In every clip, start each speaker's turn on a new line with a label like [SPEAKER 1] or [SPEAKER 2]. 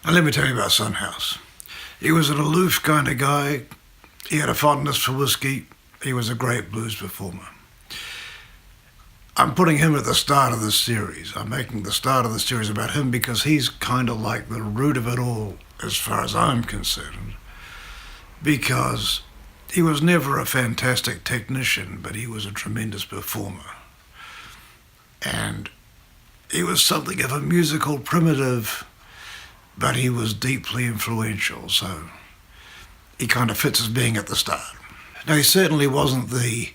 [SPEAKER 1] And let me tell you about Son House. He was an aloof kind of guy. He had a fondness for whiskey. He was a great blues performer. I'm putting him at the start of this series. I'm making the start of the series about him because he's kind of like the root of it all as far as I'm concerned. Because he was never a fantastic technician, but he was a tremendous performer. And he was something of a musical primitive, but he was deeply influential, so he kind of fits as being at the start. Now, he certainly wasn't the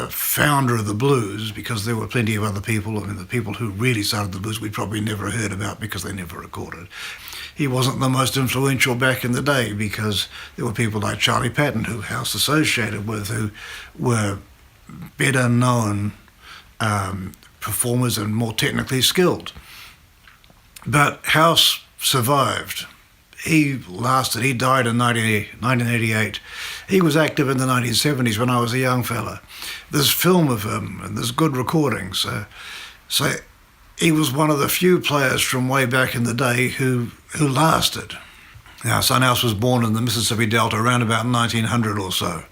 [SPEAKER 1] founder of the blues, because there were plenty of other people. I mean, the people who really started the blues we probably never heard about because they never recorded. He wasn't the most influential back in the day because there were people like Charlie Patton, who House associated with, who were better known performers and more technically skilled. But House survived. He lasted. He died in 1988. He was active in the 1970s when I was a young fella. There's film of him, and there's good recordings. So he was one of the few players from way back in the day who lasted. Now, Son House was born in the Mississippi Delta around about 1900 or so,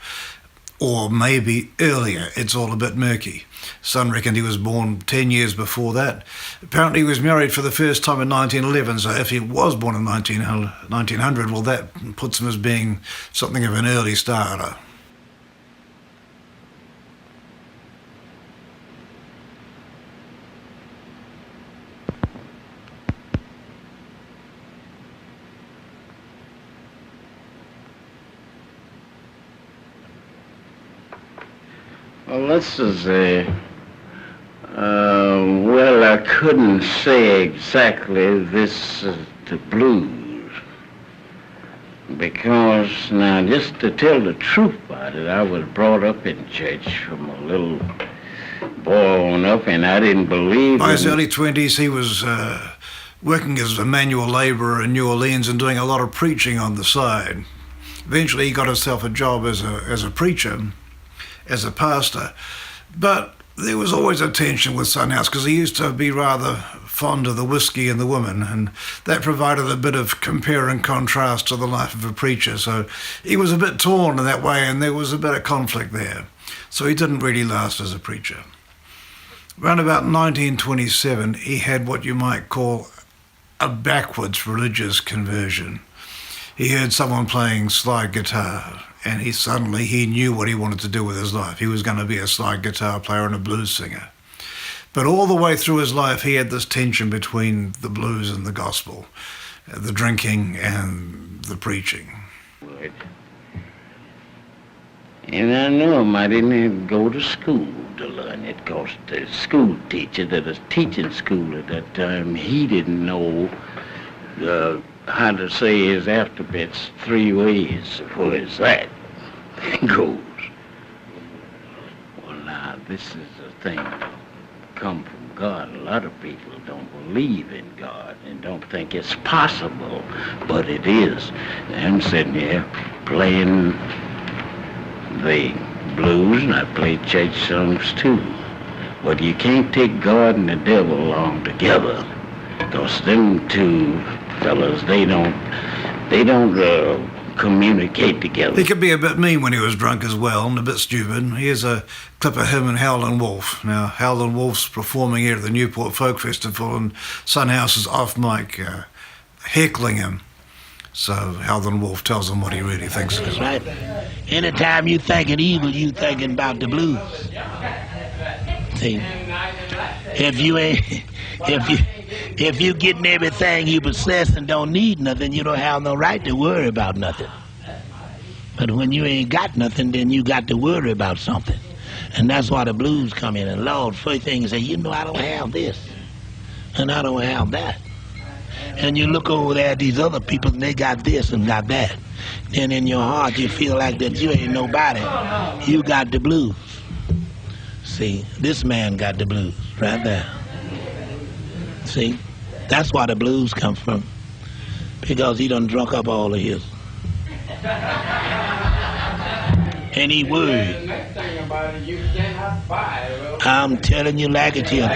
[SPEAKER 1] or maybe earlier. It's all a bit murky. Son reckoned he was born 10 years before that. Apparently he was married for the first time in 1911, so if he was born in 1900, well, that puts him as being something of an early starter.
[SPEAKER 2] Well, let's just say, well, I couldn't say exactly this is the blues, because now, just to tell the truth about it, I was brought up in church from a little boy on up, and I didn't believe
[SPEAKER 1] By his early 20s, he was working as a manual laborer in New Orleans and doing a lot of preaching on the side. Eventually, he got himself a job as a preacher, as a pastor, but there was always a tension with Son House because he used to be rather fond of the whiskey and the women, and that provided a bit of compare and contrast to the life of a preacher. So he was a bit torn in that way, and there was a bit of conflict there. So he didn't really last as a preacher. Around about 1927, he had what you might call a backwards religious conversion. He heard someone playing slide guitar, and he knew what he wanted to do with his life. He was going to be a slide guitar player and a blues singer. But all the way through his life, he had this tension between the blues and the gospel, the drinking and the preaching.
[SPEAKER 2] And I knew him. I didn't even go to school to learn it, because the school teacher that was teaching school at that time, he didn't know how to say his alphabets 3 ways as far as that goes. Well, now, this is a thing come from God. A lot of people don't believe in God and don't think it's possible, but it is. I'm sitting here playing the blues, and I play church songs too. But you can't take God and the devil along together, because them two fellas, they don't communicate together.
[SPEAKER 1] He could be a bit mean when he was drunk as well, and a bit stupid. Here's a clip of him and Howlin' Wolf. Now, Howlin' Wolf's performing here at the Newport Folk Festival, and Son House is off mic heckling him. So Howlin' Wolf tells him what he really thinks.
[SPEAKER 3] That's right. Anytime you thinking evil, you thinking about the blues. See, if you getting everything you possess and don't need nothing, you don't have no right to worry about nothing. But when you ain't got nothing, then you got to worry about something. And that's why the blues come in. And Lord, first thing you say, I don't have this, and I don't have that. And you look over there at these other people, and they got this and got that. Then in your heart, you feel like that you ain't nobody. You got the blues. See, this man got the blues right there. See, that's why the blues come from, because he done drunk up all of his. And he worried. I'm telling you like it here.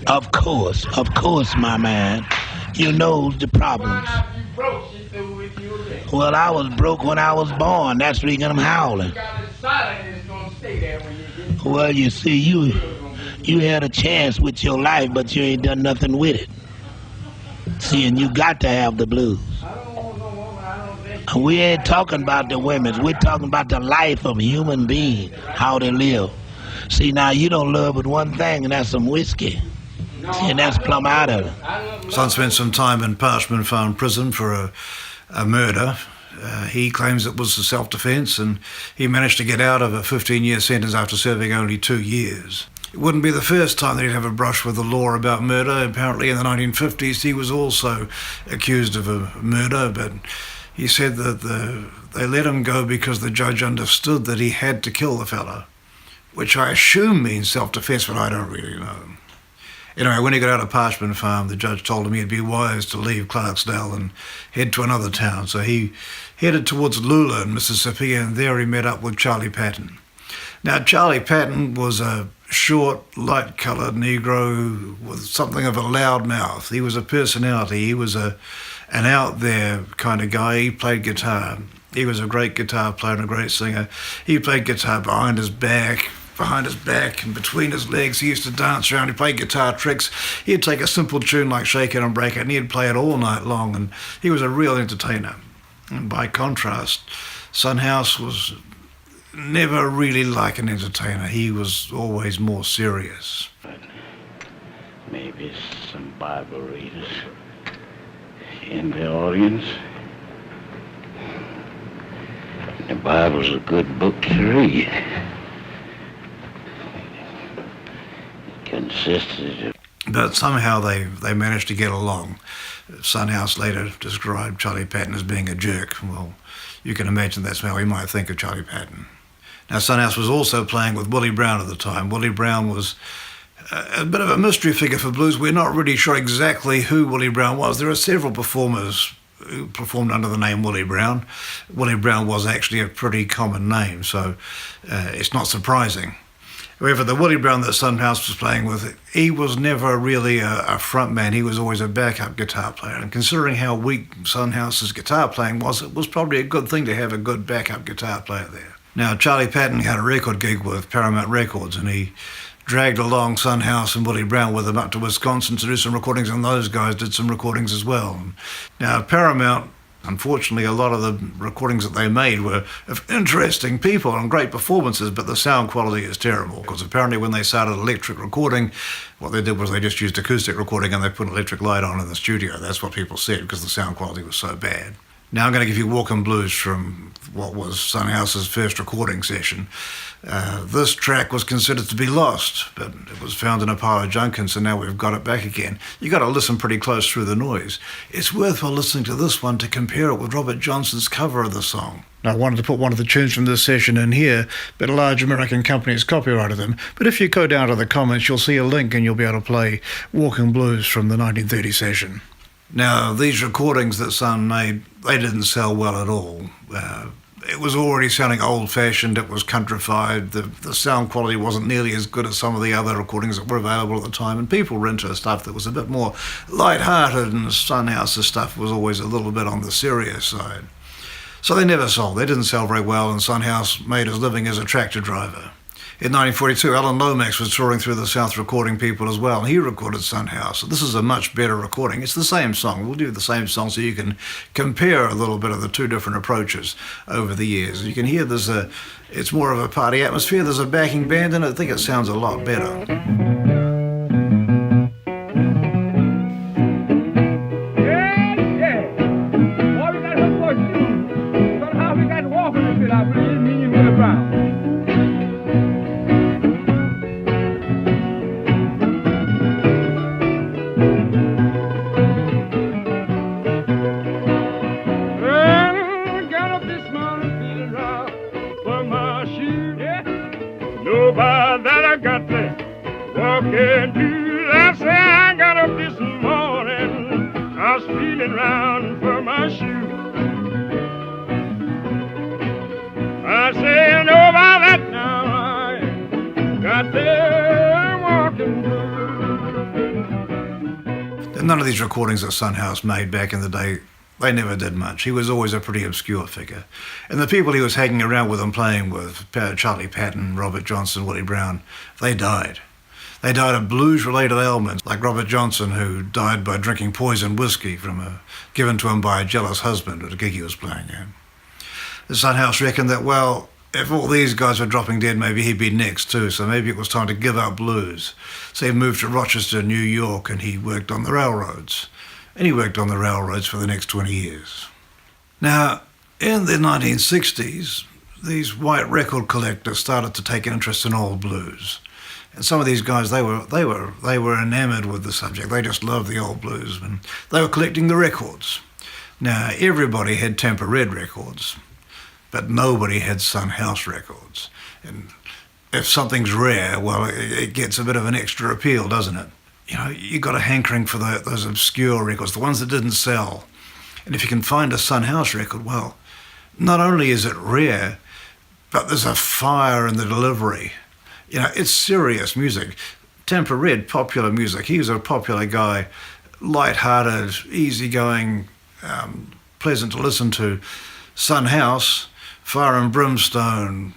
[SPEAKER 3] Of course, my man. You know the problems. Well, I was broke when I was born. That's the reason I'm howling. Well, you see, you had a chance with your life, but you ain't done nothing with it. See, and you got to have the blues. And we ain't talking about the women. We're talking about the life of a human being, how they live. See, now you don't love but one thing, and that's some whiskey. See, and that's plumb out of it.
[SPEAKER 1] Son spent some time in Parchment Farm prison for a murder. He claims it was a self-defense, and he managed to get out of a 15-year sentence after serving only 2 years. It wouldn't be the first time that he'd have a brush with the law about murder. Apparently in the 1950s he was also accused of a murder, but he said that they let him go because the judge understood that he had to kill the fella, which I assume means self-defense, but I don't really know. Anyway, when he got out of Parchment Farm, the judge told him he'd be wise to leave Clarksdale and head to another town. So he headed towards Lula in Mississippi, and there he met up with Charlie Patton. Now, Charlie Patton was a short, light-coloured Negro with something of a loud mouth. He was a personality. He was an out-there kind of guy. He played guitar. He was a great guitar player and a great singer. He played guitar behind his back and between his legs. He used to dance around. He played guitar tricks. He'd take a simple tune like Shake It and Break It, and he'd play it all night long, and he was a real entertainer. And by contrast, Son House was never really like an entertainer. He was always more serious.
[SPEAKER 2] Maybe some Bible readers in the audience. The Bible's a good book to read.
[SPEAKER 1] But somehow they managed to get along. Son House later described Charlie Patton as being a jerk. Well, you can imagine that's how he might think of Charlie Patton. Now, Son House was also playing with Willie Brown at the time. Willie Brown was a bit of a mystery figure for blues. We're not really sure exactly who Willie Brown was. There are several performers who performed under the name Willie Brown. Willie Brown was actually a pretty common name, so it's not surprising. However, the Willie Brown that Son House was playing with, he was never really a front man. He was always a backup guitar player. And considering how weak Son House's guitar playing was, it was probably a good thing to have a good backup guitar player there. Now, Charlie Patton had a record gig with Paramount Records, and he dragged along Son House and Willie Brown with him up to Wisconsin to do some recordings, and those guys did some recordings as well. Now, Paramount, unfortunately, a lot of the recordings that they made were of interesting people and great performances, but the sound quality is terrible, because apparently when they started electric recording, what they did was they just used acoustic recording and they put an electric light on in the studio. That's what people said, because the sound quality was so bad. Now I'm going to give you Walkin' Blues from what was Son House's first recording session. This track was considered to be lost, but it was found in a pile of junk, and so now we've got it back again. You got to listen pretty close through the noise. It's worthwhile listening to this one to compare it with Robert Johnson's cover of the song. I wanted to put one of the tunes from this session in here, but a large American company has copyrighted them. But if you go down to the comments, you'll see a link and you'll be able to play Walkin' Blues from the 1930 session. Now, these recordings that Son made, they didn't sell well at all. It was already sounding old-fashioned, it was countrified, the sound quality wasn't nearly as good as some of the other recordings that were available at the time, and people were into stuff that was a bit more light-hearted, and Son House's stuff was always a little bit on the serious side. So they never sold. They didn't sell very well, and Son House made his living as a tractor driver. In 1942, Alan Lomax was touring through the South recording people as well, and he recorded Son House. So this is a much better recording. It's the same song. We'll do the same song so you can compare a little bit of the two different approaches over the years. You can hear it's more of a party atmosphere. There's a backing band, and I think it sounds a lot better. The None of these recordings that Son House made back in the day, they never did much. He was always a pretty obscure figure. And the people he was hanging around with and playing with, Charlie Patton, Robert Johnson, Willie Brown, they died. They died of blues-related ailments, like Robert Johnson, who died by drinking poison whiskey given to him by a jealous husband at a gig he was playing at. The Son House reckoned that, well, if all these guys were dropping dead, maybe he'd be next too, so maybe it was time to give up blues. So he moved to Rochester, New York, and he worked on the railroads. And he worked on the railroads for the next 20 years. Now, in the 1960s, these white record collectors started to take an interest in old blues. And some of these guys, they were enamored with the subject. They just loved the old blues, and they were collecting the records. Now, everybody had Tampa Red records, but nobody had Son House records. And if something's rare, well, it gets a bit of an extra appeal, doesn't it? You know, you got a hankering for those obscure records, the ones that didn't sell. And if you can find a Son House record, well, not only is it rare, but there's a fire in the delivery. You know, it's serious music. Tampa Red, popular music. He was a popular guy, light-hearted, easygoing, pleasant to listen to. Son House, fire and brimstone,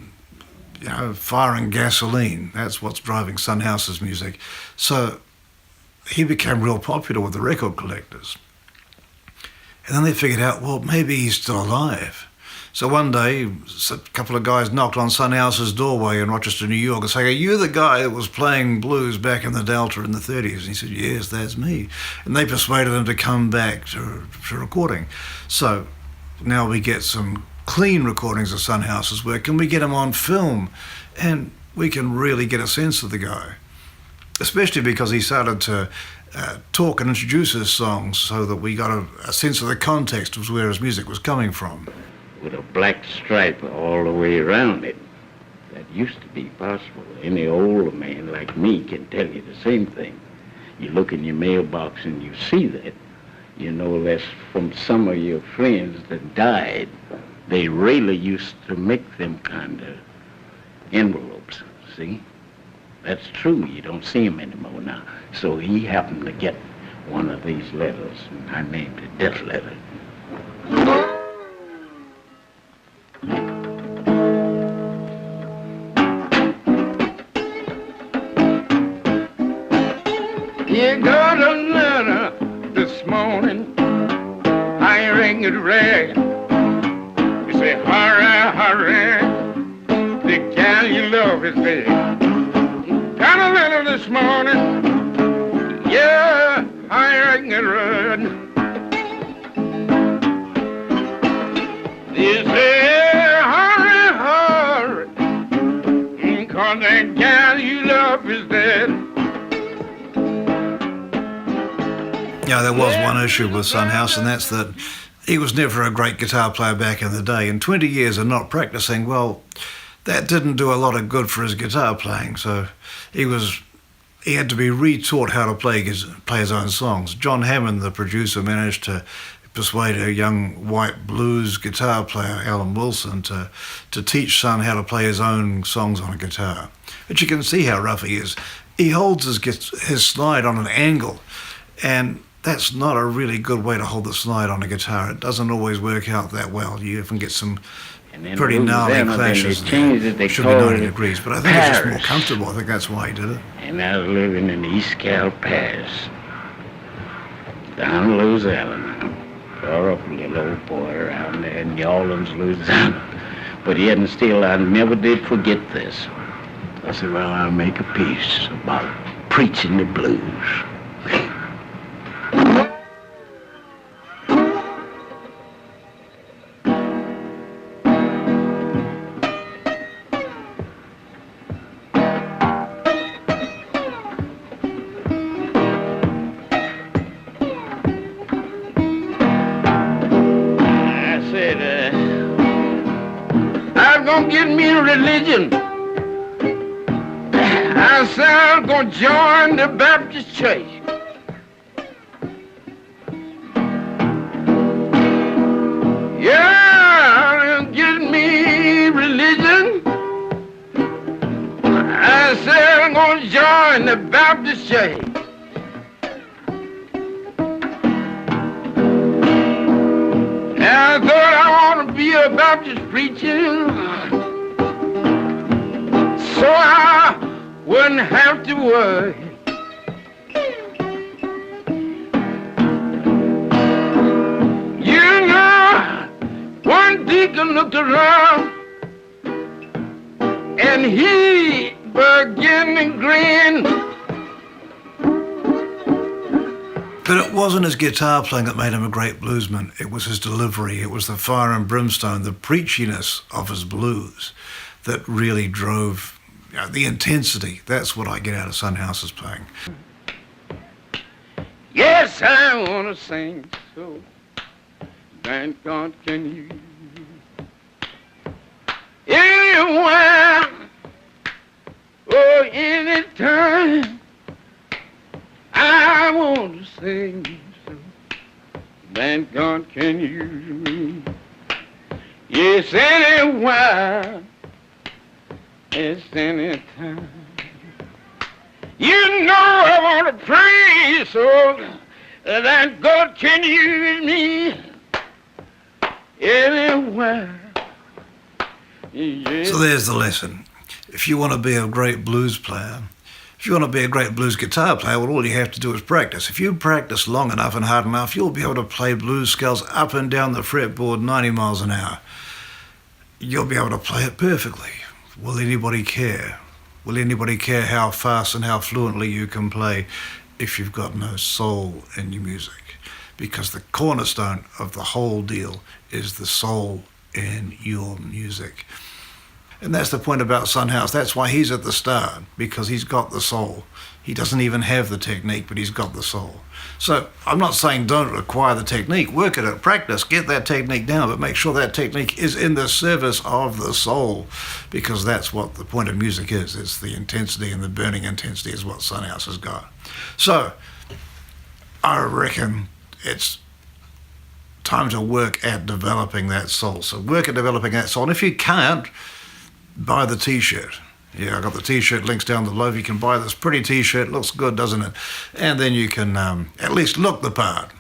[SPEAKER 1] you know, fire and gasoline. That's what's driving Son House's music. So he became real popular with the record collectors. And then they figured out, well, maybe he's still alive. So one day, a couple of guys knocked on Son House's doorway in Rochester, New York, and said, "Are you the guy that was playing blues back in the Delta in the 30s? And he said, "Yes, that's me." And they persuaded him to come back to recording. So now we get some clean recordings of Son House's work, and we get him on film, and we can really get a sense of the guy. Especially because he started to talk and introduce his songs so that we got a sense of the context of where his music was coming from.
[SPEAKER 2] With a black stripe all the way around it. That used to be possible. Any older man like me can tell you the same thing. You look in your mailbox and you see that. You know that's from some of your friends that died. They really used to make them kind of envelopes, see? That's true. You don't see them anymore now. So he happened to get one of these letters, and I named it Death Letter.
[SPEAKER 4] You got a letter this morning, I ring it red. You say, hurry, hurry, the gal you love is dead. Got a letter this morning, yeah, I ring it red. You say, hurry, hurry, 'cause that gal you love is dead.
[SPEAKER 1] Yeah, there was one issue with Son House, and that's that he was never a great guitar player back in the day. And 20 years of not practicing, well, that didn't do a lot of good for his guitar playing. So he had to be retaught how to play his own songs. John Hammond, the producer, managed to persuade a young white blues guitar player, Alan Wilson, to teach Son how to play his own songs on a guitar. But you can see how rough he is. He holds his slide on an angle, and that's not a really good way to hold the slide on a guitar. It doesn't always work out that well. You often get some pretty gnarly clashes. It should be 90 degrees, but I think it's just more comfortable. I think that's why he did it.
[SPEAKER 2] And I was living in East Cal Pass, down in Louisiana now. Grew up a little old boy around there in New Orleans, Louisiana. But yet and still, I never did forget this. I said, well, I'll make a piece about preaching the blues.
[SPEAKER 4] Get me a religion. I said I'm gonna join the Baptist church. Yeah, get me religion. I said I'm gonna join the Baptist church. be a Baptist preacher so I wouldn't have to worry. You know, one deacon looked around and he began to grin.
[SPEAKER 1] But it wasn't his guitar playing that made him a great bluesman. It was his delivery. It was the fire and brimstone, the preachiness of his blues that really drove the intensity. That's what I get out of Son House's playing.
[SPEAKER 4] Yes, I want to sing so thank God can you. Anywhere or anytime I want to sing so thank God can use me. Yes, anywhere, yes, anytime. You know I want to pray so that God can use me anywhere. Yes.
[SPEAKER 1] So there's the lesson. If you want to be a great blues player, if you want to be a great blues guitar player, well, all you have to do is practice. If you practice long enough and hard enough, you'll be able to play blues scales up and down the fretboard 90 miles an hour. You'll be able to play it perfectly. Will anybody care? Will anybody care how fast and how fluently you can play if you've got no soul in your music? Because the cornerstone of the whole deal is the soul in your music. And that's the point about Son House. That's why he's at the start, because he's got the soul. He doesn't even have the technique, but he's got the soul. So I'm not saying don't acquire the technique. Work at it, practice, get that technique down, but make sure that technique is in the service of the soul, because that's what the point of music is. It's the intensity, and the burning intensity is what Son House has got. So I reckon it's time to work at developing that soul. So work at developing that soul. And if you can't, buy the t-shirt. Yeah, I got the t-shirt links down below. If you can buy this pretty t-shirt, looks good, doesn't it? And then you can at least look the part.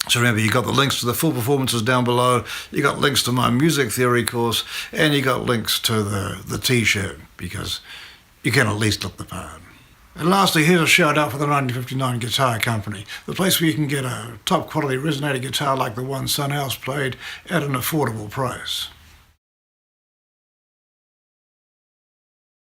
[SPEAKER 1] So remember, you got the links to the full performances down below, you got links to my music theory course, and you got links to the t-shirt, because you can at least look the part. And lastly, here's a shout out for the 1959 Guitar Company, the place where you can get a top quality Resonator guitar like the one Son House played at an affordable price.